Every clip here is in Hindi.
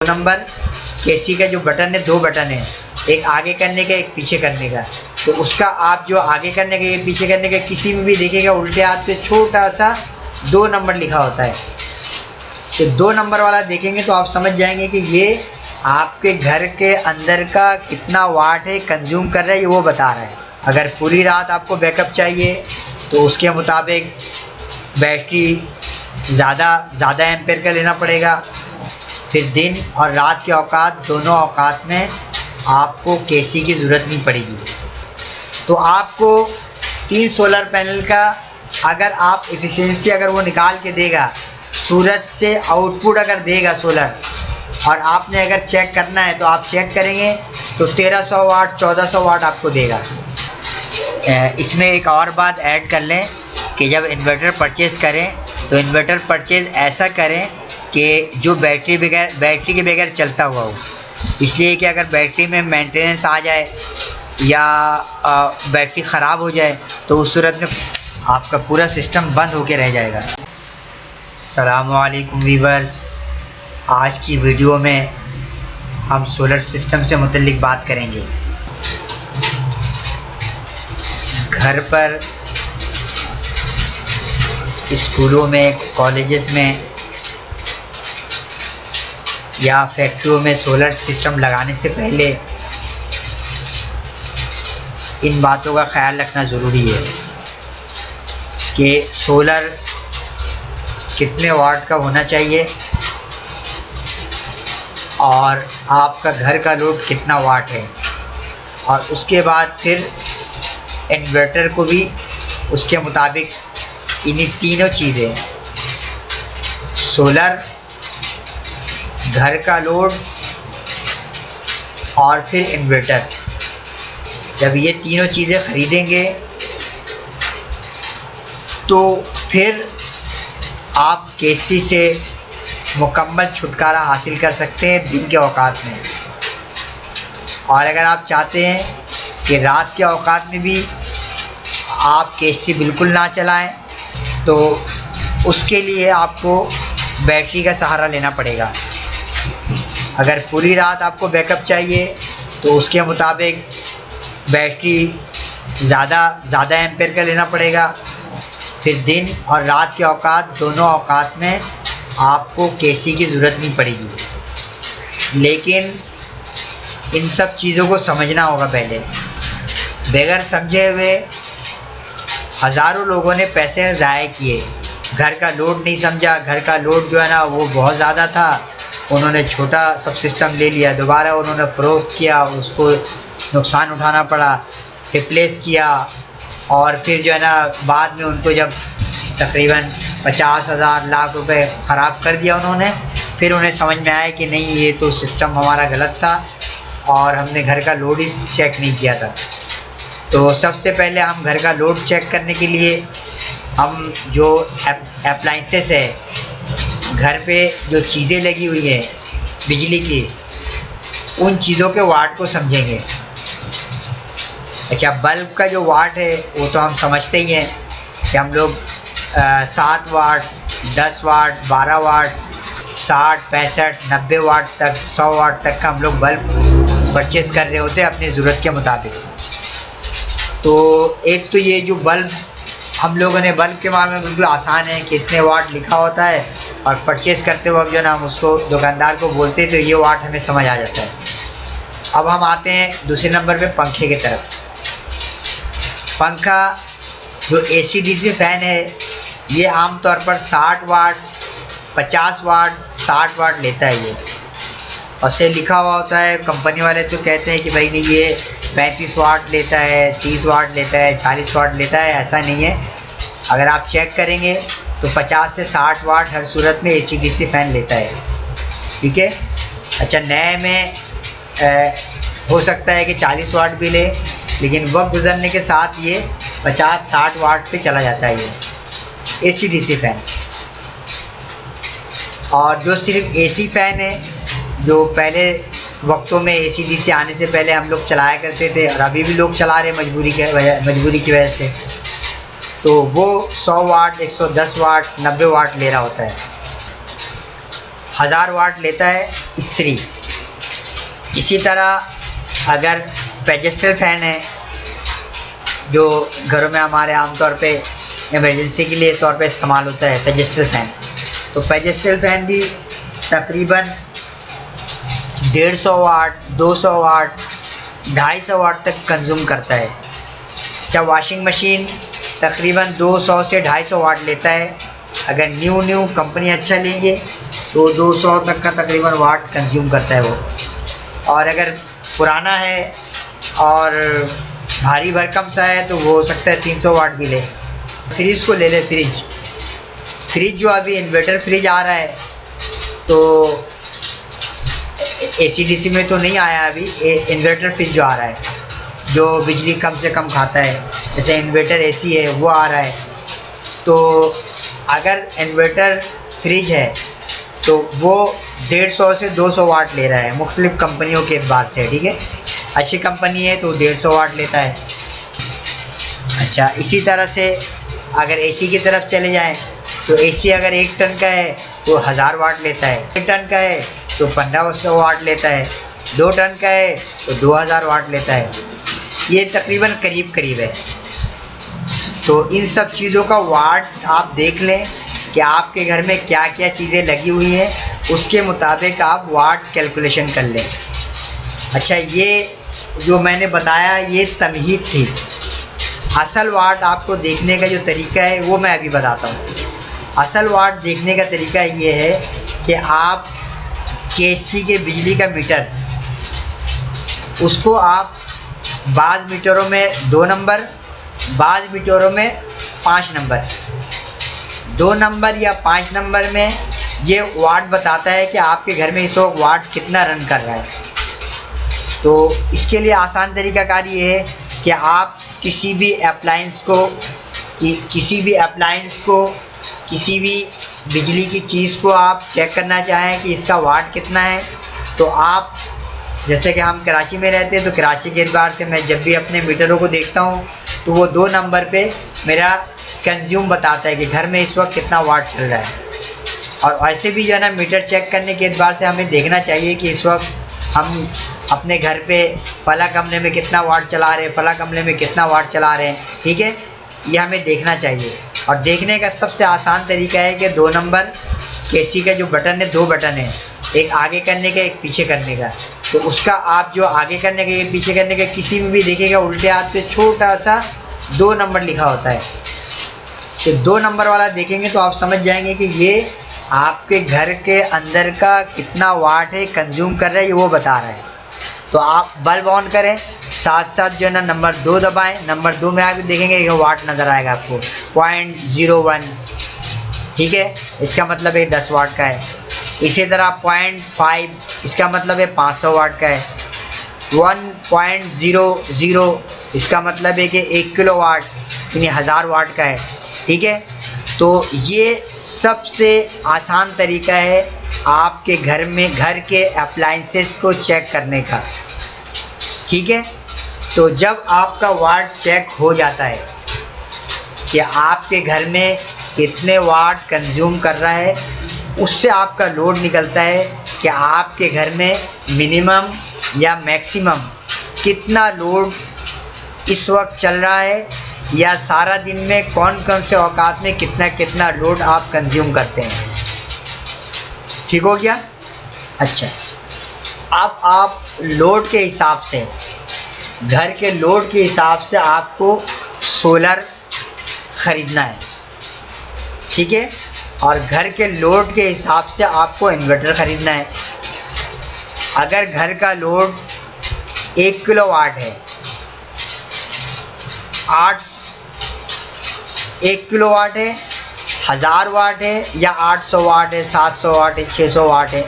नंबर केसी का जो बटन है, 2 बटन है, एक आगे करने का, एक पीछे करने का। तो उसका आप जो आगे करने का, ये पीछे करने का, किसी में भी देखिएगा उल्टे हाथ पे छोटा सा 2 नंबर लिखा होता है। तो 2 नंबर वाला देखेंगे तो आप समझ जाएंगे कि ये आपके घर के अंदर का कितना वाट है कंज्यूम कर रहा है, ये वो बता रहा है। अगर पूरी रात आपको बैकअप चाहिए तो उसके मुताबिक बैटरी ज़्यादा एम्पेयर का लेना पड़ेगा। फिर दिन और रात के औकात, दोनों औकात में आपको केसी की ज़रूरत नहीं पड़ेगी। तो आपको 3 सोलर पैनल का अगर आप एफिशिएंसी अगर वो निकाल के देगा, सूरज से आउटपुट अगर देगा सोलर, और आपने अगर चेक करना है तो आप चेक करेंगे तो 1300 वाट 1400 वाट आपको देगा। इसमें एक और बात ऐड कर लें कि जब इन्वर्टर परचेज़ करें तो इन्वर्टर परचेज़ ऐसा करें कि जो बैटरी के बगैर चलता हुआ हो। इसलिए कि अगर बैटरी में मेंटेनेंस आ जाए या बैटरी ख़राब हो जाए तो उस सूरत में आपका पूरा सिस्टम बंद होके रह जाएगा। अस्सलामु अलैकुम वीवर्स, आज की वीडियो में हम सोलर सिस्टम से मुतल्लिक बात करेंगे। घर पर, स्कूलों में, कॉलेजेस में या फैक्ट्रियों में सोलर सिस्टम लगाने से पहले इन बातों का ख्याल रखना ज़रूरी है कि सोलर कितने वाट का होना चाहिए और आपका घर का लोड कितना वाट है, और उसके बाद फिर इन्वर्टर को भी उसके मुताबिक इन्हीं तीनों चीज़ें, सोलर, घर का लोड और फिर इन्वर्टर, जब ये तीनों चीज़ें ख़रीदेंगे तो फिर आप केसी से मुकम्मल छुटकारा हासिल कर सकते हैं दिन के औकात में। और अगर आप चाहते हैं कि रात के औकात में भी आप केसी बिल्कुल ना चलाएं तो उसके लिए आपको बैटरी का सहारा लेना पड़ेगा। अगर पूरी रात आपको बैकअप चाहिए तो उसके मुताबिक बैटरी ज़्यादा एम्पेयर का लेना पड़ेगा। फिर दिन और रात के औकात, दोनों औकात में आपको केसी की ज़रूरत नहीं पड़ेगी। लेकिन इन सब चीज़ों को समझना होगा पहले। बगैर समझे हुए हज़ारों लोगों ने पैसे ज़ाया किए। घर का लोड नहीं समझा, घर का लोड जो है ना वो बहुत ज़्यादा था, उन्होंने छोटा सब सिस्टम ले लिया, दोबारा उन्होंने फ़रोख्त किया, उसको नुकसान उठाना पड़ा, रिप्लेस किया, और फिर जो है ना बाद में उनको जब तकरीबन 50,000 लाख रुपए ख़राब कर दिया उन्होंने, फिर उन्हें समझ में आया कि नहीं, ये तो सिस्टम हमारा गलत था और हमने घर का लोड ही चेक नहीं किया था। तो सबसे पहले हम घर का लोड चेक करने के लिए हम जो अप्लाइंसेस है, घर पे जो चीज़ें लगी हुई है बिजली की, उन चीज़ों के वाट को समझेंगे। अच्छा, बल्ब का जो वाट है वो तो हम समझते ही हैं कि हम लोग 7 वाट, 10 वाट, 12 वाट, 60, 65, 90 वाट तक, 100 वाट तक का हम लोग बल्ब परचेज़ कर रहे होते हैं अपनी ज़रूरत के मुताबिक। तो एक तो ये जो बल्ब, हम लोगों ने बल्ब के बारे में बिल्कुल आसान है कि इतने वाट लिखा होता है, और परचेज़ करते वक्त जो ना हम उसको दुकानदार को बोलते हैं तो ये वाट हमें समझ आ जाता है। अब हम आते हैं दूसरे नंबर पे पंखे की तरफ। पंखा जो AC DC फ़ैन है ये आम तौर पर 60 वाट, 50 वाट, 60 वाट लेता है ये, और से लिखा हुआ होता है। कंपनी वाले तो कहते हैं कि भाई नहीं, ये 35 वाट लेता है, 30 वाट लेता है, 40 वाट लेता है। ऐसा नहीं है, अगर आप चेक करेंगे तो 50 से 60 वाट हर सूरत में AC DC फ़ैन लेता है। ठीक है। अच्छा, नए में हो सकता है कि 40 वाट भी ले, लेकिन वक्त गुजरने के साथ ये 50-60 वाट पे चला जाता है ये AC DC फ़ैन। और जो सिर्फ AC फ़ैन है, जो पहले वक्तों में AC DC आने से पहले हम लोग चलाया करते थे, और अभी भी लोग चला रहे मजबूरी की वजह से, तो वो 100 वाट, 110 वाट, 90 वाट ले रहा होता है। 1000 वाट लेता है इस्त्री। इसी तरह अगर पेडेस्टल फ़ैन है जो घरों में हमारे आमतौर पे इमरजेंसी के लिए तौर पे इस्तेमाल होता है पेडेस्टल फ़ैन, तो पेडेस्टल फ़ैन भी तकरीबन 150 वाट, 200 वाट, 250 वाट तक कंज्यूम करता है। अच्छा, वॉशिंग मशीन तकरीबन 200 से 250 वाट लेता है। अगर न्यू कंपनी अच्छा लेंगे तो 200 तक का तकरीबन वाट कंज्यूम करता है वो। और अगर पुराना है और भारी भरकम सा है तो वो हो सकता है 300 वाट भी ले। फ्रिज को ले ले, फ्रिज जो अभी इन्वर्टर फ्रिज आ रहा है, तो AC/DC में तो नहीं आया अभी, इन्वर्टर फ्रिज जो आ रहा है जो बिजली कम से कम खाता है, जैसे इन्वर्टर AC है वो आ रहा है। तो अगर इन्वर्टर फ्रिज है तो वो 150 से 200 वाट ले रहा है मुख्तलिफ़ कंपनियों के एतबार से, ठीक है। अच्छी कंपनी है तो 150 वाट लेता है। अच्छा, इसी तरह से अगर AC की तरफ चले जाएं तो AC अगर 1 टन का है तो 1000 वाट लेता है, 1 टन का है तो 1500 वाट लेता है, 2 टन का है तो 2000 वाट लेता है। ये तकरीबन करीब है। तो इन सब चीज़ों का वाट आप देख लें कि आपके घर में क्या क्या चीज़ें लगी हुई हैं, उसके मुताबिक आप वाट कैलकुलेशन कर लें। अच्छा, ये जो मैंने बताया ये तमहीद थी। असल वाट आपको देखने का जो तरीका है वो मैं अभी बताता हूँ। असल वाट देखने का तरीका ये है कि आप KC के बिजली का मीटर, उसको आप बाज़ मीटरों में 2 नंबर, बाज़ मीटरों में 5 नंबर, 2 नंबर या 5 नंबर में ये वाट बताता है कि आपके घर में इस वक्त वाट कितना रन कर रहा है। तो इसके लिए आसान तरीक़ाकार ये है कि आप किसी भी अप्लायंस को किसी भी बिजली की चीज़ को आप चेक करना चाहें कि इसका वाट कितना है, तो आप, जैसे कि हम कराची में रहते हैं तो कराची के एतबार से मैं जब भी अपने मीटरों को देखता हूँ तो वो 2 नंबर पे मेरा कंज्यूम बताता है कि घर में इस वक्त कितना वाट चल रहा है। और ऐसे भी जो है ना, मीटर चेक करने के एतबार से हमें देखना चाहिए कि इस वक्त हम अपने घर पे फला कमरे में कितना वाट चला रहे हैं, फला कमरे में कितना वाट चला रहे हैं, ठीक है। ये हमें देखना चाहिए। और देखने का सबसे आसान तरीका है कि 2 नंबर KC का जो बटन है, 2 बटन है, एक आगे करने का, एक पीछे करने का। तो उसका आप जो आगे करने का, एक पीछे करने का, किसी में भी देखिएगा उल्टे हाथ पे छोटा सा 2 नंबर लिखा होता है। तो 2 नंबर वाला देखेंगे तो आप समझ जाएंगे कि ये आपके घर के अंदर का कितना वाट है कंज्यूम कर रहा है, ये वो बता रहा है। तो आप बल्ब ऑन करें, साथ साथ जो है ना नंबर 2 दबाएं। नंबर 2 में आगे देखेंगे ये वाट नज़र आएगा आपको 0.01, ठीक है, इसका मतलब है 10 वाट का है। इसी तरह 0.5, इसका मतलब है 500 वाट का है। 1.00, इसका मतलब है कि 1 किलोवाट यानी 1000 वाट का है, ठीक है। तो ये सबसे आसान तरीका है आपके घर के अप्लायंसेस को चेक करने का, ठीक है। तो जब आपका वाट चेक हो जाता है कि आपके घर में कितने वाट कंज्यूम कर रहा है, उससे आपका लोड निकलता है कि आपके घर में मिनिमम या मैक्सिमम कितना लोड इस वक्त चल रहा है, या सारा दिन में कौन कौन से औकात में कितना कितना लोड आप कंज्यूम करते हैं। ठीक हो गया। अच्छा, अब आप लोड के हिसाब से, घर के लोड के हिसाब से आपको सोलर ख़रीदना है, ठीक है। और घर के लोड के हिसाब से आपको इन्वर्टर ख़रीदना है। अगर घर का लोड 1 किलोवाट है, 1 किलोवाट है, 1000 वाट है, या 800 वाट है, 700 वाट है, 600 वाट है,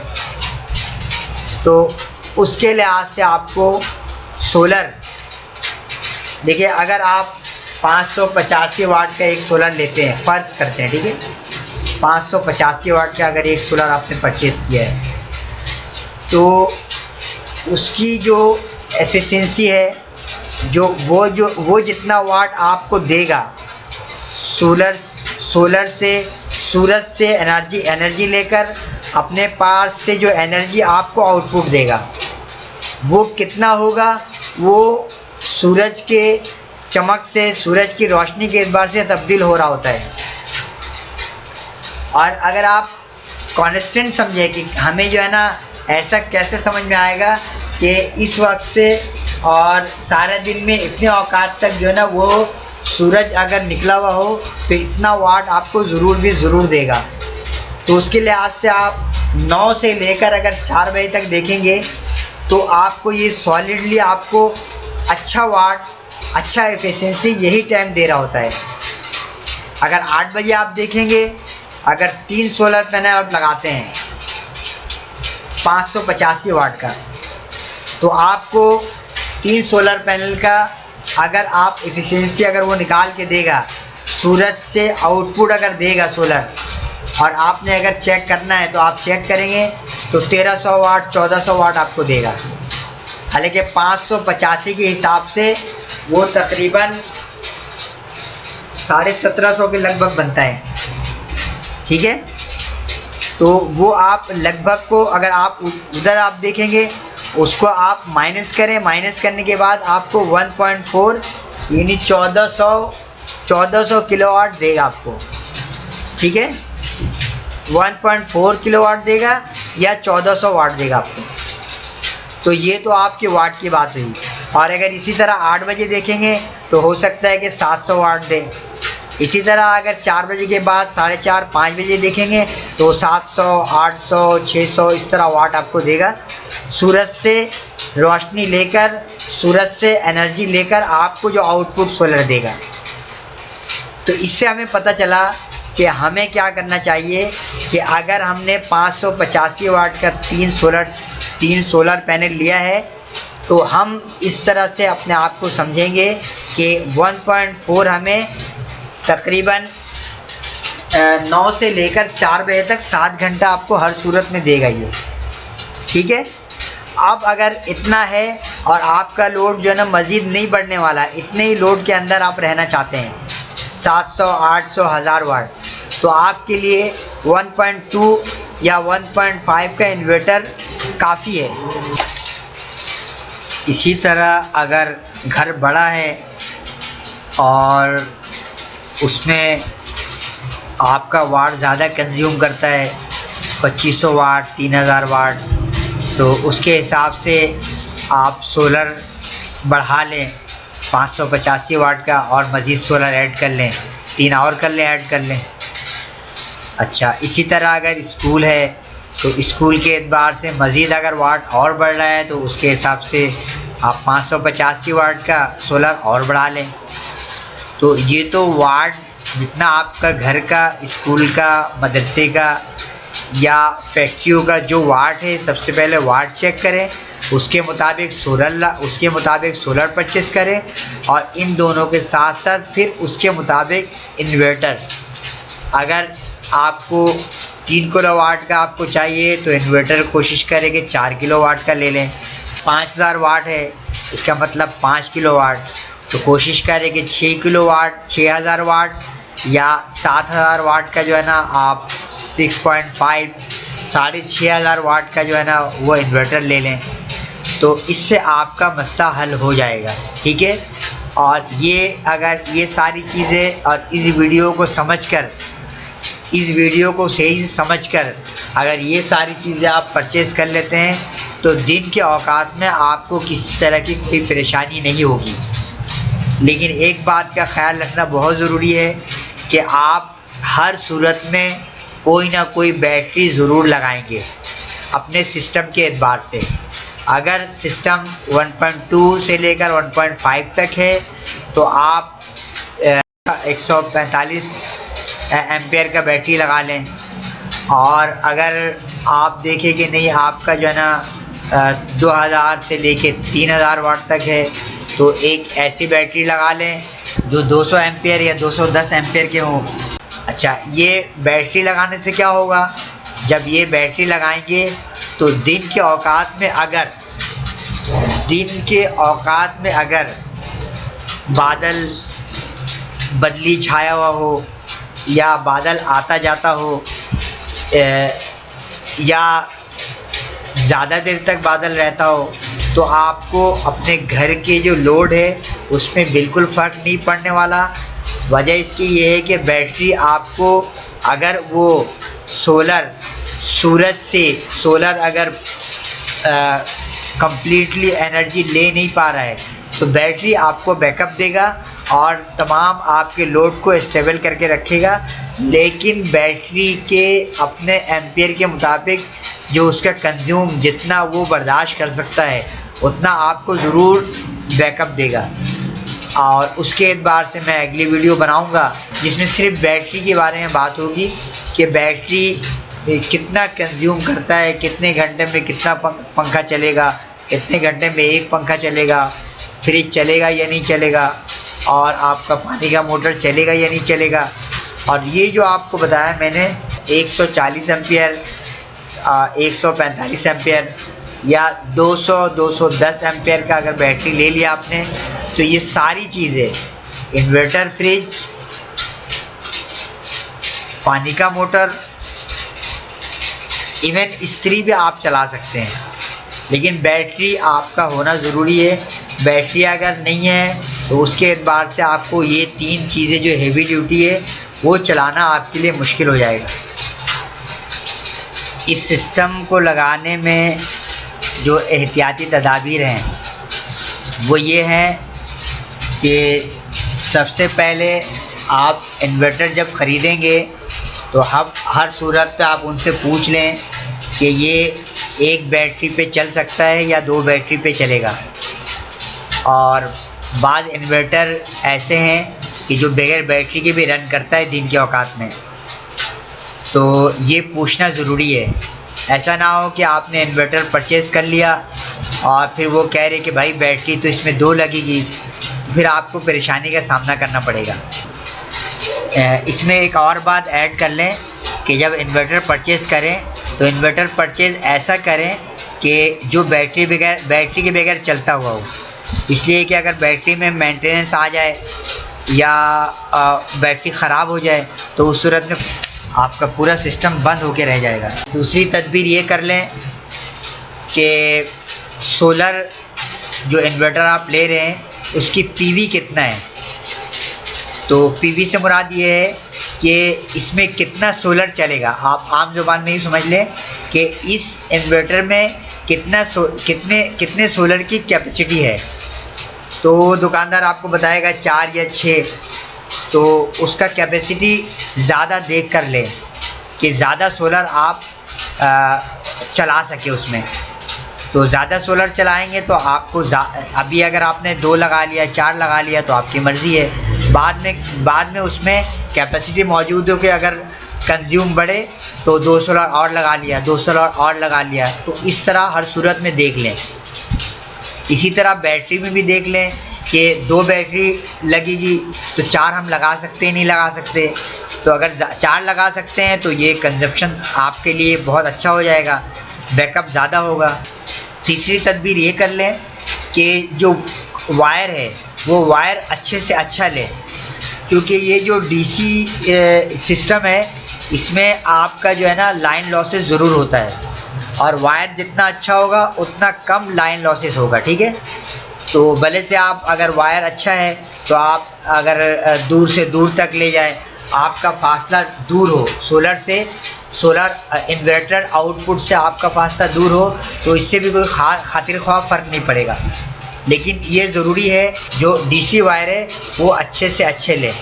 तो उसके लिहाज से आपको सोलर, देखिए अगर आप 585 वाट का एक सोलर लेते हैं, फ़र्ज़ करते हैं, ठीक है, 585 वाट का अगर एक सोलर आपने परचेज़ किया है, तो उसकी जो एफिशिएंसी है, वो जितना वाट आपको देगा, सोलर से सूरज से एनर्जी लेकर अपने पास से जो एनर्जी आपको आउटपुट देगा वो कितना होगा, वो सूरज के चमक से, सूरज की रोशनी के एतबार से तब्दील हो रहा होता है। और अगर आप कांस्टेंट समझे कि हमें जो है ना, ऐसा कैसे समझ में आएगा कि इस वक्त से और सारे दिन में इतने औकात तक जो है ना वो सूरज अगर निकला हुआ हो तो इतना वाट आपको ज़रूर देगा। तो उसके लिहाज से आप 9 से लेकर अगर 4 बजे तक देखेंगे तो आपको ये सॉलिडली आपको अच्छा वाट, अच्छा एफिशिएंसी यही टाइम दे रहा होता है। अगर 8 बजे आप देखेंगे, अगर 3 सोलर पैनल आप लगाते हैं 585 वाट का, तो आपको 3 सोलर पैनल का अगर आप एफिशिएंसी अगर वो निकाल के देगा, सूरज से आउटपुट अगर देगा सोलर, और आपने अगर चेक करना है तो आप चेक करेंगे तो 1300 वाट 1400 वाट आपको देगा। हालांकि 585 के हिसाब से वो तकरीबन 1750 के लगभग बनता है, ठीक है। तो वो आप लगभग को अगर आप उधर आप देखेंगे उसको आप माइनस करें, माइनस करने के बाद आपको 1.4 यानी 1400 किलोवाट देगा आपको, ठीक है। 1.4 किलोवाट देगा या 1400 वाट देगा आपको। तो ये तो आपके वाट की बात हुई। और अगर इसी तरह 8 बजे देखेंगे तो हो सकता है कि 700 वाट दे। इसी तरह अगर 4 बजे के बाद 4:30 5 बजे देखेंगे तो 700 800 600 इस तरह वाट आपको देगा। सूरज से रोशनी लेकर, सूरज से एनर्जी लेकर आपको जो आउटपुट सोलर देगा। तो इससे हमें पता चला कि हमें क्या करना चाहिए कि अगर हमने 585 वाट का 3 सोलर पैनल लिया है तो हम इस तरह से अपने आप को समझेंगे कि 1.4 हमें तकरीबन 9 से लेकर 4 बजे तक 7 घंटा आपको हर सूरत में देगा ये, ठीक है। अब अगर इतना है और आपका लोड जो है ना मज़ीद नहीं बढ़ने वाला, इतने ही लोड के अंदर आप रहना चाहते हैं 700 800 1000 वाट, तो आपके लिए 1.2 या 1.5 का इन्वर्टर काफ़ी है। इसी तरह अगर घर बड़ा है और उसमें आपका वाट ज़्यादा कंज्यूम करता है 2500 वाट 3000 वाट, तो उसके हिसाब से आप सोलर बढ़ा लें 585 वाट का और मज़ीद सोलर ऐड कर लें, 3 और कर लें, ऐड कर लें। अच्छा, इसी तरह अगर स्कूल है तो स्कूल के एतबार से मज़ीद अगर वाट और बढ़ रहा है तो उसके हिसाब से आप 585 वाट का सोलर और बढ़ा लें। तो ये तो वाट जितना आपका घर का, स्कूल का, मदरसे का या फैक्ट्रियों का जो वाट है, सबसे पहले वाट चेक करें, उसके मुताबिक सोलर परचेस करें और इन दोनों के साथ साथ फिर उसके मुताबिक इन्वर्टर। अगर आपको 3 किलोवाट का आपको चाहिए तो इन्वर्टर कोशिश करें कि 4 किलोवाट का ले लें। 5000 वाट है, इसका मतलब 5 किलोवाट, तो कोशिश करें कि 6 किलोवाट 6000 वाट या 7000 वाट का जो है ना आप 6.5 6500 वाट का जो है ना वो इन्वर्टर ले लें। तो इससे आपका मसला हल हो जाएगा, ठीक है। और ये अगर ये सारी चीज़ें और इस वीडियो को सही से समझकर अगर ये सारी चीज़ें आप परचेज़ कर लेते हैं तो दिन के औकात में आपको किसी तरह की कोई परेशानी नहीं होगी। लेकिन एक बात का ख्याल रखना बहुत ज़रूरी है कि आप हर सूरत में कोई ना कोई बैटरी ज़रूर लगाएंगे अपने सिस्टम के एतबार से। अगर सिस्टम 1.2 से लेकर 1.5 तक है तो आप 145 एम्पेयर का बैटरी लगा लें। और अगर आप देखें कि नहीं आपका जो है ना 2000 से लेके 3000 वाट तक है तो एक ऐसी बैटरी लगा लें जो 200 एम्पेयर या 210 एम्पेयर के हों। अच्छा, ये बैटरी लगाने से क्या होगा, जब ये बैटरी लगाएंगे तो दिन के औकात में अगर बादल बदली छाया हुआ हो या बादल आता जाता हो या ज़्यादा देर तक बादल रहता हो, तो आपको अपने घर के जो लोड है उसमें बिल्कुल फ़र्क नहीं पड़ने वाला। वजह इसकी ये है कि बैटरी आपको, अगर वो सूरज से सोलर अगर कंप्लीटली एनर्जी ले नहीं पा रहा है, तो बैटरी आपको बैकअप देगा और तमाम आपके लोड को स्टेबल करके रखेगा। लेकिन बैटरी के अपने एम्पियर के मुताबिक जो उसका कंज्यूम जितना वो बर्दाश्त कर सकता है उतना आपको ज़रूर बैकअप देगा। और उसके एतबार से मैं अगली वीडियो बनाऊंगा जिसमें सिर्फ बैटरी के बारे में बात होगी कि बैटरी कितना कंज्यूम करता है, कितने घंटे में कितना पंखा चलेगा, कितने घंटे में एक पंखा चलेगा, फ्रिज चलेगा या नहीं चलेगा, और आपका पानी का मोटर चलेगा या नहीं चलेगा। और ये जो आपको बताया मैंने 140 एम्पियर, 145 एम्पियर या 200-210 एम्पियर का अगर बैटरी ले लिया आपने, तो ये सारी चीज़ें इन्वर्टर, फ्रिज, पानी का मोटर, इवन इस्त्री भी आप चला सकते हैं। लेकिन बैटरी आपका होना ज़रूरी है। बैटरी अगर नहीं है तो उसके एतबार से आपको ये 3 चीज़ें जो हेवी ड्यूटी है वो चलाना आपके लिए मुश्किल हो जाएगा। इस सिस्टम को लगाने में जो एहतियाती तदाबीर हैं वो ये हैं कि सबसे पहले आप इन्वर्टर जब ख़रीदेंगे तो हर सूरत पे आप उनसे पूछ लें कि ये एक बैटरी पे चल सकता है या 2 बैटरी पे चलेगा। और बाज़ इन्वर्टर ऐसे हैं कि जो बगैर बैटरी के भी रन करता है दिन के औकात में, तो ये पूछना ज़रूरी है। ऐसा ना हो कि आपने इन्वर्टर परचेज़ कर लिया और फिर वो कह रहे कि भाई बैटरी तो इसमें 2 लगेगी, फिर आपको परेशानी का सामना करना पड़ेगा। इसमें एक और बात ऐड कर लें कि जब इन्वर्टर परचेज़ करें तो इन्वर्टर परचेज़ ऐसा करें कि जो बैटरी के बगैर चलता हुआ हो। इसलिए कि अगर बैटरी में मेंटेनेंस आ जाए या बैटरी ख़राब हो जाए तो उस सूरत में आपका पूरा सिस्टम बंद होके रह जाएगा। दूसरी तदबीर ये कर लें कि सोलर जो इन्वर्टर आप ले रहे हैं उसकी पीवी कितना है। तो पीवी से मुराद ये है कि इसमें कितना सोलर चलेगा। आप आम ज़ुबान में ही समझ लें कि इस इन्वर्टर में कितने सोलर की कैपेसिटी है। तो दुकानदार आपको बताएगा 4 या 6, तो उसका कैपेसिटी ज़्यादा देख कर लें कि ज़्यादा सोलर आप चला सके उसमें। तो ज़्यादा सोलर चलाएंगे तो आपको अभी अगर आपने 2 लगा लिया, 4 लगा लिया तो आपकी मर्ज़ी है। बाद में उसमें कैपेसिटी मौजूद हो कि अगर कंज्यूम बढ़े तो 2 सोलर और लगा लिया, 2 सोलर और लगा लिया। तो इस तरह हर सूरत में देख लें। इसी तरह बैटरी में भी देख लें कि 2 बैटरी लगेगी तो 4 हम लगा सकते हैं नहीं लगा सकते। तो अगर 4 लगा सकते हैं तो ये कंजप्शन आपके लिए बहुत अच्छा हो जाएगा, बैकअप ज़्यादा होगा। तीसरी तदबीर ये कर लें कि जो वायर है वो वायर अच्छे से अच्छा लें, क्योंकि ये जो डीसी सिस्टम है इसमें आपका जो है ना लाइन लॉसेस ज़रूर होता है, और वायर जितना अच्छा होगा उतना कम लाइन लॉसेस होगा। ठीक है, तो भले से आप अगर वायर अच्छा है तो आप अगर दूर से दूर तक ले जाए, आपका फासला दूर हो सोलर से, सोलर इन्वर्टर आउटपुट से आपका फासला दूर हो, तो इससे भी कोई खातिर ख्वाह फ़र्क नहीं पड़ेगा। लेकिन ये ज़रूरी है जो डीसी वायर है वो अच्छे से अच्छे लें,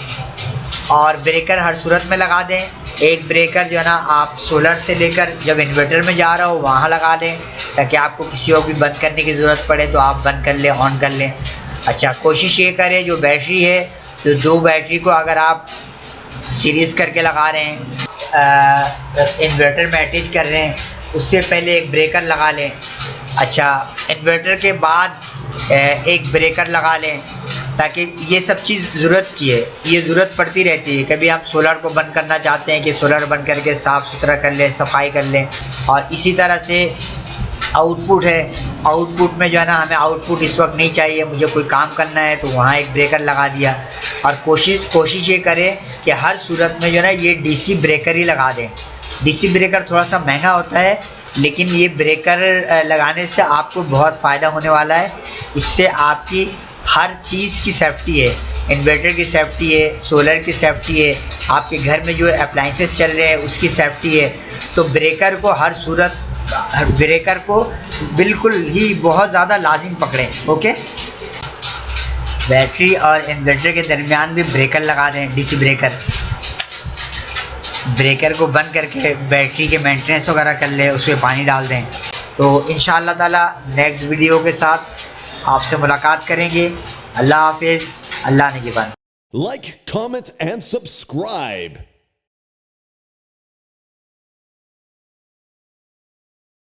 और ब्रेकर हर सूरत में लगा दें। एक ब्रेकर जो है ना आप सोलर से लेकर जब इन्वर्टर में जा रहा हो वहाँ लगा दें, ताकि आपको किसी को भी बंद करने की ज़रूरत पड़े तो आप बंद कर लें, ऑन कर लें। अच्छा, कोशिश ये करें जो बैटरी है तो 2 बैटरी को अगर आप सीरीज़ करके लगा रहे हैं, इन्वर्टर में अटैच कर रहे हैं, उससे पहले एक ब्रेकर लगा लें। अच्छा, इन्वर्टर के बाद एक ब्रेकर लगा लें, ताकि ये सब चीज़ ज़रूरत की है, ये ज़रूरत पड़ती रहती है। कभी आप सोलर को बंद करना चाहते हैं कि सोलर बंद करके साफ़ सुथरा कर लें, सफाई कर लें। और इसी तरह से आउटपुट है, आउटपुट में जो है ना हमें आउटपुट इस वक्त नहीं चाहिए, मुझे कोई काम करना है तो वहाँ एक ब्रेकर लगा दिया। और कोशिश ये करें कि हर सूरत में जो है ना ये डीसी ब्रेकर ही लगा दें, डीसी ब्रेकर थोड़ा सा महंगा होता है, लेकिन ये ब्रेकर लगाने से आपको बहुत फ़ायदा होने वाला है। इससे आपकी हर चीज़ की सेफ्टी है, इन्वर्टर की सेफ्टी है, सोलर की सेफ्टी है, आपके घर में जो अप्लाइंसेस चल रहे हैं उसकी सेफ्टी है। तो ब्रेकर को हर सूरत, ब्रेकर को बिल्कुल ही बहुत ज़्यादा लाजिम पकड़ें। ओके, बैटरी और इन्वर्टर के दरमियान भी ब्रेकर लगा दें, डीसी ब्रेकर। ब्रेकर को बंद करके बैटरी के मेंटेनेंस वगैरह कर ले, उसमें पानी डाल दें। तो इंशाअल्लाह ताला नेक्स्ट वीडियो के साथ आपसे मुलाकात करेंगे। अल्लाह हाफिज़, अल्लाह निगहबान। Like, comment, and subscribe.